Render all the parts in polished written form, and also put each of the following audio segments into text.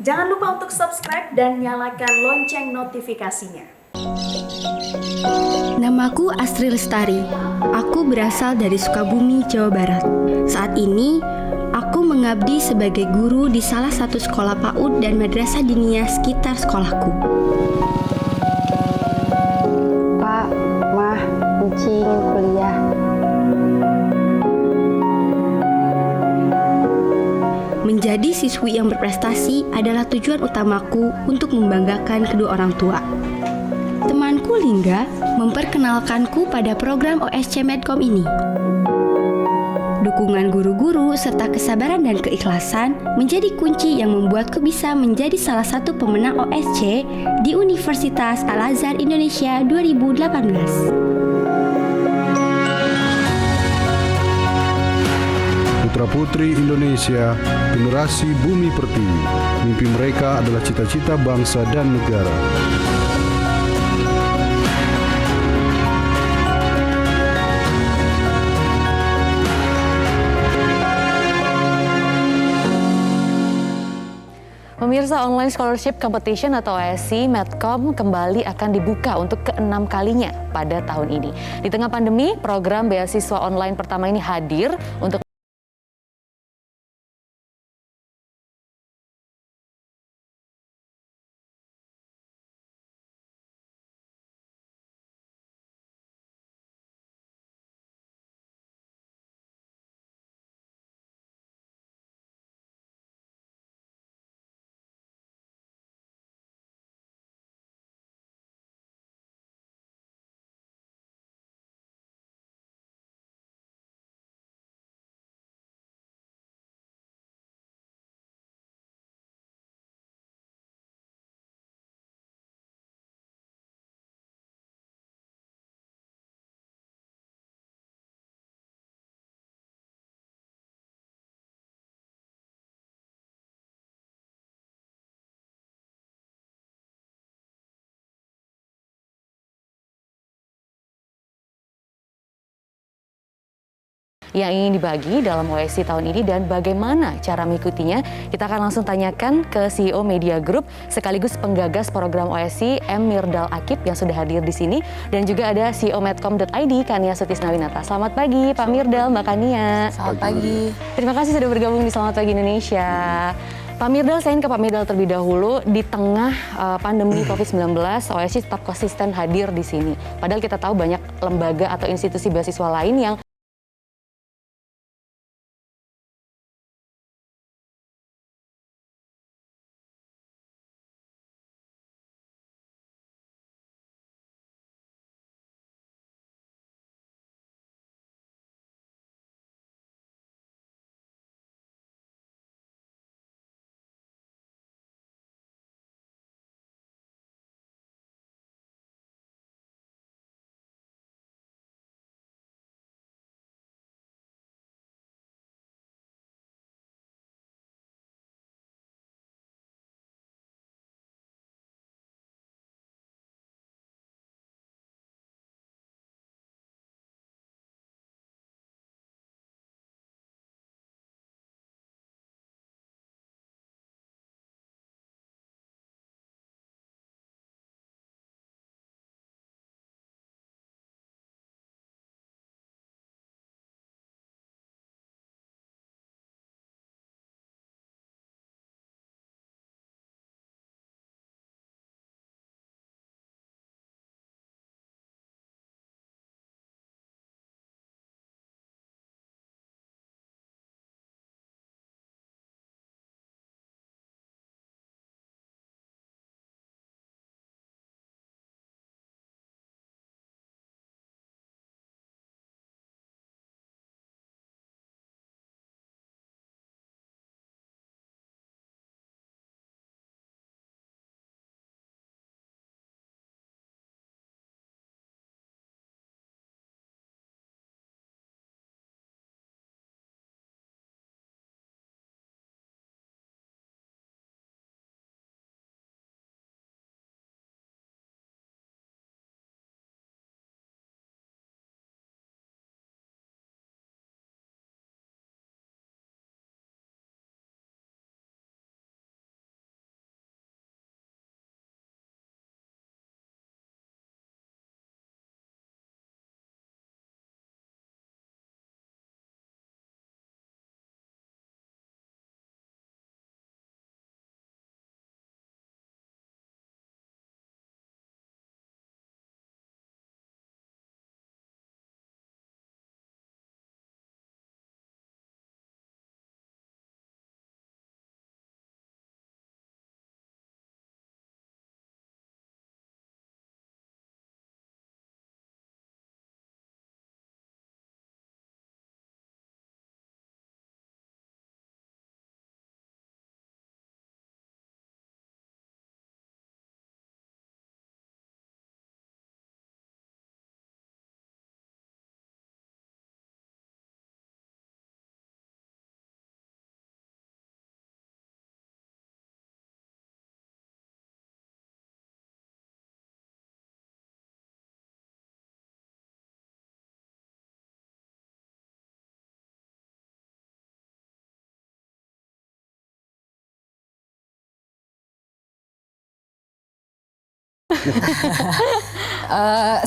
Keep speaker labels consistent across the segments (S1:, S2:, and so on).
S1: Jangan lupa untuk subscribe dan nyalakan lonceng notifikasinya.
S2: Namaku Astri Lestari. Aku berasal dari Sukabumi, Jawa Barat. Saat ini, aku mengabdi sebagai guru di salah satu sekolah PAUD dan madrasah diniyah sekitar sekolahku.
S3: Pak, Mah, Uci ingin kuliah.
S2: Menjadi siswi yang berprestasi adalah tujuan utamaku untuk membanggakan kedua orang tua. Temanku Lingga memperkenalkanku pada program OSC Medcom ini. Dukungan guru-guru serta kesabaran dan keikhlasan menjadi kunci yang membuatku bisa menjadi salah satu pemenang OSC di Universitas Al-Azhar Indonesia 2018.
S4: Putra-putri Indonesia, generasi Bumi Pertiwi. Mimpi mereka adalah cita-cita bangsa dan negara.
S5: Pemirsa, Online Scholarship Competition atau OSC Medcom kembali akan dibuka untuk ke-6 kalinya pada tahun ini. Di tengah pandemi, program beasiswa online pertama ini hadir untuk yang ingin dibagi dalam OSC tahun ini dan bagaimana cara mengikutinya, kita akan langsung tanyakan ke CEO Media Group sekaligus penggagas program OSC M. Mirdal Akib yang sudah hadir di sini, dan juga ada CEO Medcom.id Kania Sutisnawinata. Selamat pagi Pak Mirdal, Mbak Kania.
S3: Selamat pagi.
S5: Terima kasih sudah bergabung di Selamat Pagi Indonesia. Pak Mirdal, saya ingin ke Pak Mirdal terlebih dahulu. Di tengah pandemi COVID-19, OSC tetap konsisten hadir di sini. Padahal kita tahu banyak lembaga atau institusi beasiswa lain yang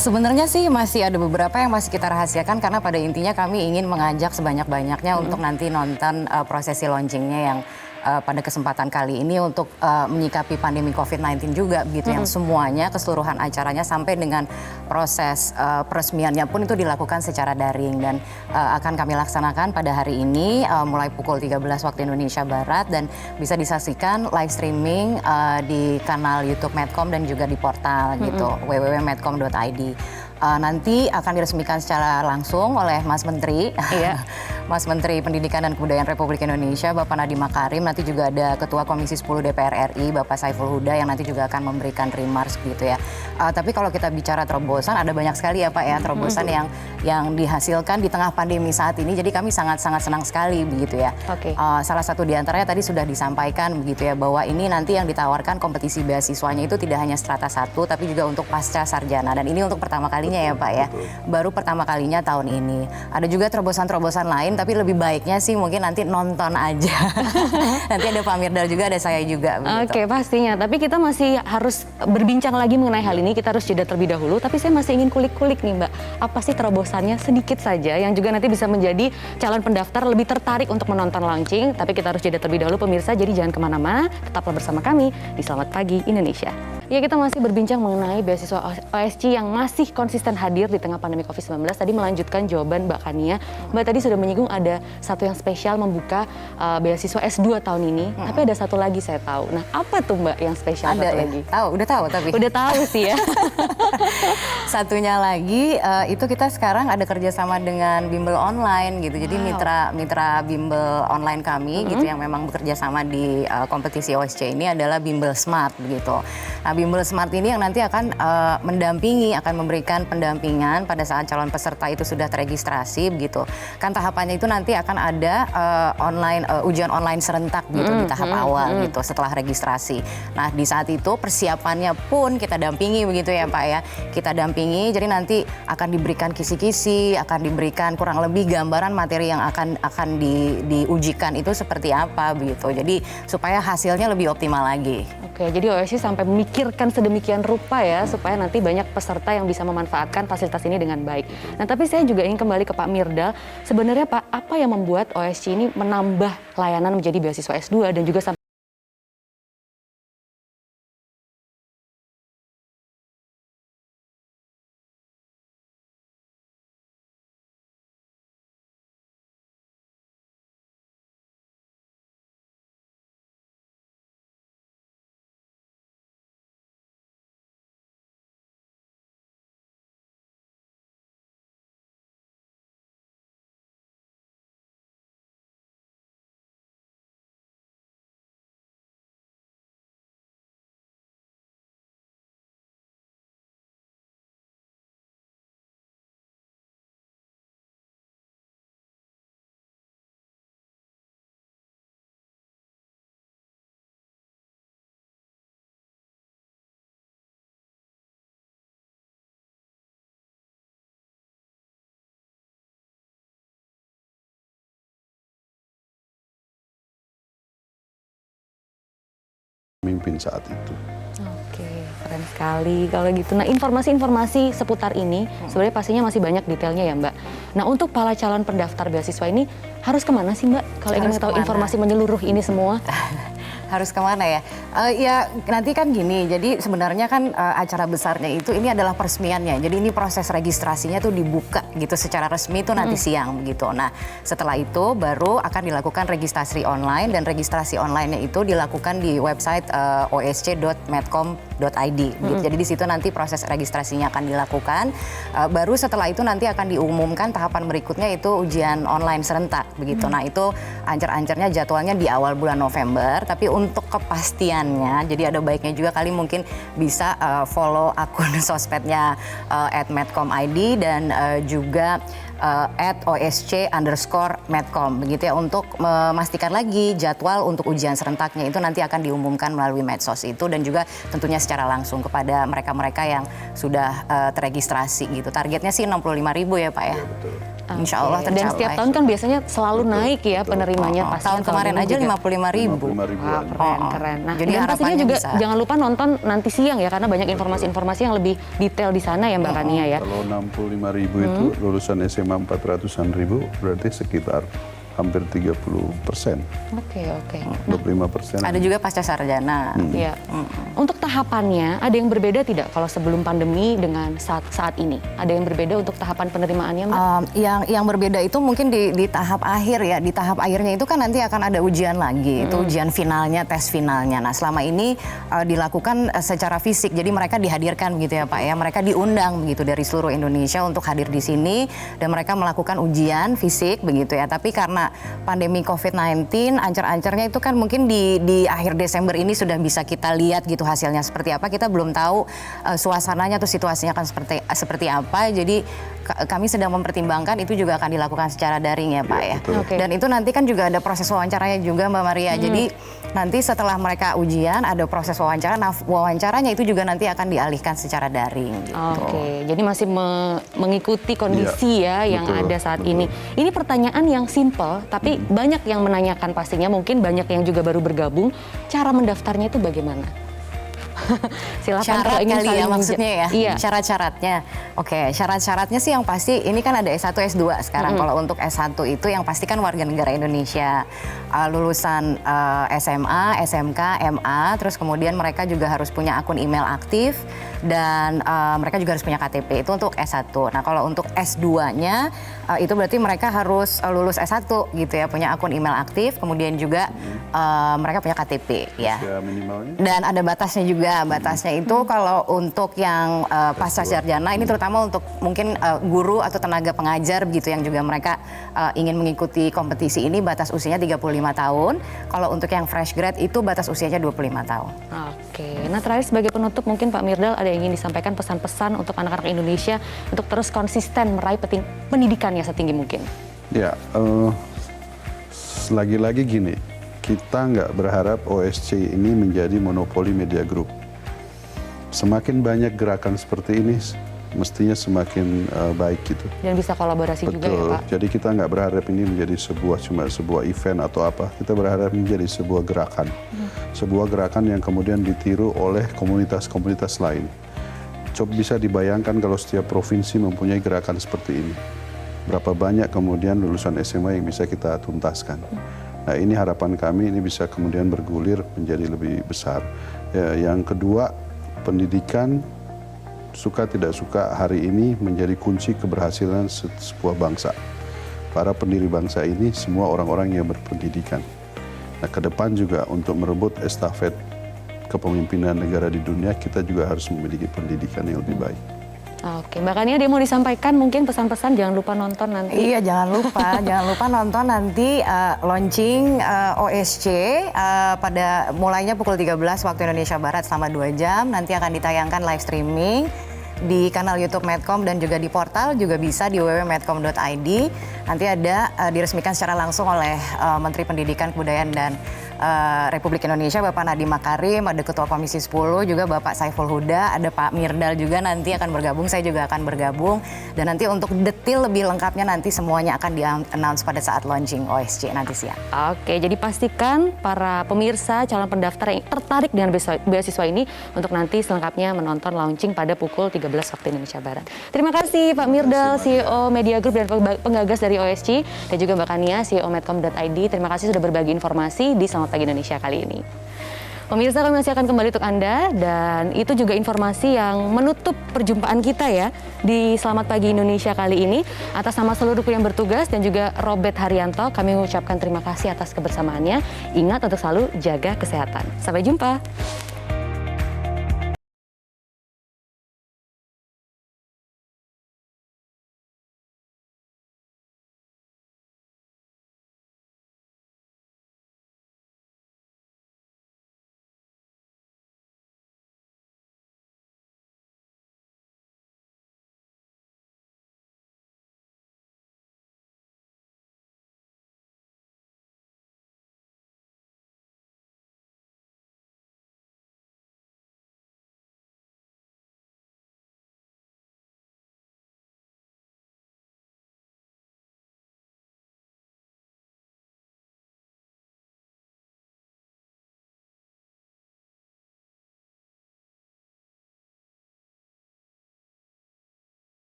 S6: Sebenarnya sih masih ada beberapa yang masih kita rahasiakan karena pada intinya kami ingin mengajak sebanyak-banyaknya untuk nanti nonton prosesi launchingnya yang pada kesempatan kali ini untuk menyikapi pandemi COVID-19 juga begitu, yang semuanya keseluruhan acaranya sampai dengan proses peresmiannya pun itu dilakukan secara daring dan akan kami laksanakan pada hari ini mulai pukul 13 waktu Indonesia Barat dan bisa disaksikan live streaming di kanal YouTube Medcom dan juga di portal gitu www.medcom.id. Nanti akan diresmikan secara langsung oleh Mas Menteri, Mas Menteri Pendidikan dan Kebudayaan Republik Indonesia, Bapak Nadiem Makarim. Nanti juga ada Ketua Komisi 10 DPR RI, Bapak Saiful Huda, yang nanti juga akan memberikan remarks gitu ya. Tapi kalau kita bicara terobosan, ada banyak sekali ya Pak ya, terobosan yang dihasilkan di tengah pandemi saat ini. Jadi kami sangat-sangat senang sekali begitu ya. Salah satu diantaranya tadi sudah disampaikan begitu ya, bahwa ini nanti yang ditawarkan kompetisi beasiswanya itu tidak hanya strata 1, tapi juga untuk pasca sarjana. Dan ini untuk pertama kalinya ya Pak ya, baru pertama kalinya tahun ini. Ada juga terobosan-terobosan lain, tapi lebih baiknya sih mungkin nanti nonton aja. Nanti ada Pak Mirdal juga, ada saya juga.
S5: Oke, pastinya. Tapi kita masih harus berbincang lagi mengenai hal ini. Kita harus jeda terlebih dahulu. Tapi saya masih ingin kulik-kulik nih Mbak. Apa sih terobosannya sedikit saja yang juga nanti bisa menjadi calon pendaftar lebih tertarik untuk menonton launching. Tapi kita harus jeda terlebih dahulu pemirsa. Jadi jangan kemana-mana. Tetaplah bersama kami di Selamat Pagi Indonesia. Ya, kita masih berbincang mengenai beasiswa OSC yang masih konsisten hadir di tengah pandemi COVID-19. Tadi melanjutkan jawaban Mbak Kania. Mbak tadi sudah menyinggung ada satu yang spesial membuka beasiswa S2 tahun ini. Tapi ada satu lagi saya tahu. Nah, apa tuh Mbak yang spesial
S6: ada
S5: satu
S6: ya?
S5: lagi?
S6: Udah tahu tapi.
S5: Udah tahu sih ya.
S6: Satunya lagi itu kita sekarang ada kerjasama dengan bimbel online gitu. Jadi mitra bimbel online kami gitu yang memang bekerja sama di kompetisi OSC ini adalah Bimbel Smart begitu. Nah, Bimbel Smart ini yang nanti akan mendampingi, akan memberikan pendampingan pada saat calon peserta itu sudah teregistrasi begitu. Kan tahapannya itu nanti akan ada ujian online serentak gitu di tahap awal gitu setelah registrasi. Nah, di saat itu persiapannya pun kita dampingi begitu ya Pak ya. Kita dampingi, jadi nanti akan diberikan kisi-kisi, akan diberikan kurang lebih gambaran materi yang akan diujikan itu seperti apa begitu. Jadi supaya hasilnya lebih optimal lagi.
S5: Oke, jadi OSC sampai memikirkan sedemikian rupa ya, supaya nanti banyak peserta yang bisa memanfaatkan fasilitas ini dengan baik. Nah, tapi saya juga ingin kembali ke Pak Mirdal. Sebenarnya Pak, apa yang membuat OSC ini menambah layanan menjadi beasiswa S2 dan juga sampai
S4: Mimpin saat itu.
S5: Oke, keren sekali kalau gitu. Nah, informasi-informasi seputar ini sebenarnya pastinya masih banyak detailnya ya Mbak. Nah, untuk para calon pendaftar beasiswa ini harus kemana sih Mbak? Kalau ingin tahu informasi menyeluruh ini semua.
S6: Harus kemana ya? Ya nanti kan gini, jadi sebenarnya kan acara besarnya itu ini adalah peresmiannya. Jadi ini proses registrasinya tuh dibuka gitu secara resmi itu nanti siang begitu. Nah, setelah itu baru akan dilakukan registrasi online dan registrasi online-nya itu dilakukan di website osc.medcom.id. Gitu. Jadi di situ nanti proses registrasinya akan dilakukan. Baru setelah itu nanti akan diumumkan tahapan berikutnya itu ujian online serentak begitu. Nah, itu ancar-ancarnya jadwalnya di awal bulan November, tapi untuk kepastiannya, jadi ada baiknya juga kali mungkin bisa follow akun sosmednya @medcom.id dan juga @osc_medcom begitu ya, untuk memastikan lagi jadwal untuk ujian serentaknya itu nanti akan diumumkan melalui medsos itu dan juga tentunya secara langsung kepada mereka-mereka yang sudah teregistrasi gitu. Targetnya sih 65.000 ya Pak ya.
S4: Ya, betul.
S6: Insya Allah tercapai.
S5: Dan setiap tahun kan biasanya selalu naik ya penerimanya pasti.
S6: Tahun kemarin aja 55.000.
S4: 55.000
S5: Wah,
S4: aja.
S5: keren. Nah,
S6: Jadi
S5: dan pastinya
S6: harapannya
S5: juga
S6: bisa.
S5: jangan lupa nonton nanti siang ya, karena banyak informasi-informasi yang lebih detail di sana ya Mbak Kania ya.
S4: Kalau 65.000 itu lulusan SMA 400-an ribu, berarti sekitar hampir 30%.
S5: Oke.
S4: 25%.
S6: Ada juga pasca sarjana.
S5: Ya. Untuk tahapannya ada yang berbeda tidak kalau sebelum pandemi dengan saat ini? Ada yang berbeda untuk tahapan penerimaannya, Mbak?
S6: Yang berbeda itu mungkin di tahap akhir ya. Di tahap akhirnya itu kan nanti akan ada ujian lagi. Itu ujian finalnya, tes finalnya. Nah, selama ini dilakukan secara fisik. Jadi mereka dihadirkan begitu ya Pak ya. Mereka diundang begitu dari seluruh Indonesia untuk hadir di sini dan mereka melakukan ujian fisik begitu ya. Tapi karena pandemi COVID-19, ancar-ancarnya itu kan mungkin di akhir Desember ini sudah bisa kita lihat gitu hasilnya seperti apa. Kita belum tahu suasananya atau situasinya akan seperti apa. Jadi kami sedang mempertimbangkan itu juga akan dilakukan secara daring ya Pak ya.
S5: Oke.
S6: Dan itu nanti kan juga ada proses wawancaranya juga Mbak Maria. Jadi nanti setelah mereka ujian ada proses wawancara. Nah, wawancaranya itu juga nanti akan dialihkan secara daring gitu.
S5: Oke, jadi masih mengikuti kondisi ya yang
S4: betul,
S5: ada saat
S4: betul.
S5: ini. Ini pertanyaan yang simple, tapi banyak yang menanyakan pastinya, mungkin banyak yang juga baru bergabung. Cara mendaftarnya itu bagaimana? Silakan
S6: Syarat
S5: kalau ingin
S6: kali
S5: saling
S6: ya maksudnya ya?
S5: Iya.
S6: Syarat-syaratnya. Oke, syarat-syaratnya sih yang pasti ini kan ada S1, S2 sekarang. Kalau untuk S1 itu yang pasti kan warga negara Indonesia. Lulusan SMA, SMK, MA, terus kemudian mereka juga harus punya akun email aktif dan mereka juga harus punya KTP. Itu untuk S1. Nah, kalau untuk S2-nya itu berarti mereka harus lulus S1 gitu ya, punya akun email aktif, kemudian juga mereka punya KTP ya.
S4: Usia minimalnya?
S6: Dan ada batasnya juga. Batasnya itu kalau untuk yang pasca sarjana ini terutama untuk mungkin guru atau tenaga pengajar begitu yang juga mereka ingin mengikuti kompetisi ini, batas usianya 35 tahun. Kalau untuk yang fresh grad itu batas usianya 25 tahun.
S5: Oke, nah terakhir sebagai penutup mungkin Pak Mirdal ada yang ingin disampaikan pesan-pesan untuk anak-anak Indonesia untuk terus konsisten meraih pendidikannya setinggi mungkin.
S4: Ya, lagi-lagi gini, kita nggak berharap OSC ini menjadi monopoli media group. Semakin banyak gerakan seperti ini, mestinya semakin baik gitu.
S5: Dan bisa kolaborasi juga ya Pak.
S4: Jadi kita nggak berharap ini menjadi cuma sebuah event atau apa. Kita berharap menjadi sebuah gerakan. Sebuah gerakan yang kemudian ditiru oleh komunitas-komunitas lain. Coba bisa dibayangkan kalau setiap provinsi mempunyai gerakan seperti ini. Berapa banyak kemudian lulusan SMA yang bisa kita tuntaskan. Nah, ini harapan kami ini bisa kemudian bergulir menjadi lebih besar. Ya, yang kedua, pendidikan suka tidak suka hari ini menjadi kunci keberhasilan sebuah bangsa. Para pendiri bangsa ini semua orang-orang yang berpendidikan. Nah, ke depan juga untuk merebut estafet kepemimpinan negara di dunia, kita juga harus memiliki pendidikan yang lebih baik.
S5: Oke, Mbak Kania dia mau disampaikan mungkin pesan-pesan, jangan lupa nonton nanti.
S6: Iya, jangan lupa nonton nanti launching OSC pada mulainya pukul 13 waktu Indonesia Barat selama 2 jam. Nanti akan ditayangkan live streaming di kanal YouTube Medcom dan juga di portal juga bisa di www.medcom.id. Nanti ada diresmikan secara langsung oleh Menteri Pendidikan, Kebudayaan dan Republik Indonesia Bapak Nadiem Makarim, ada Ketua Komisi 10 juga Bapak Saiful Huda, ada Pak Mirdal juga nanti akan bergabung, saya juga akan bergabung. Dan nanti untuk detail lebih lengkapnya nanti semuanya akan di-announce pada saat launching OSC nanti siang.
S5: Oke, jadi pastikan para pemirsa calon pendaftar yang tertarik dengan beasiswa ini untuk nanti selengkapnya menonton launching pada pukul 13 waktu Indonesia Barat. Terima kasih Pak Mirdal, CEO Media Group dan penggagas dari OSC, dan juga Mbak Kania, CEO Medcom.id. Terima kasih sudah berbagi informasi di Selamat Pagi Indonesia kali ini. Pemirsa, kami masih akan kembali untuk Anda, dan itu juga informasi yang menutup perjumpaan kita ya di Selamat Pagi Indonesia kali ini. Atas nama seluruh kru yang bertugas dan juga Robert Haryanto, kami mengucapkan terima kasih atas kebersamaannya. Ingat untuk selalu jaga kesehatan. Sampai jumpa.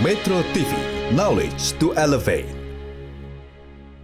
S7: Metro TV, knowledge to elevate.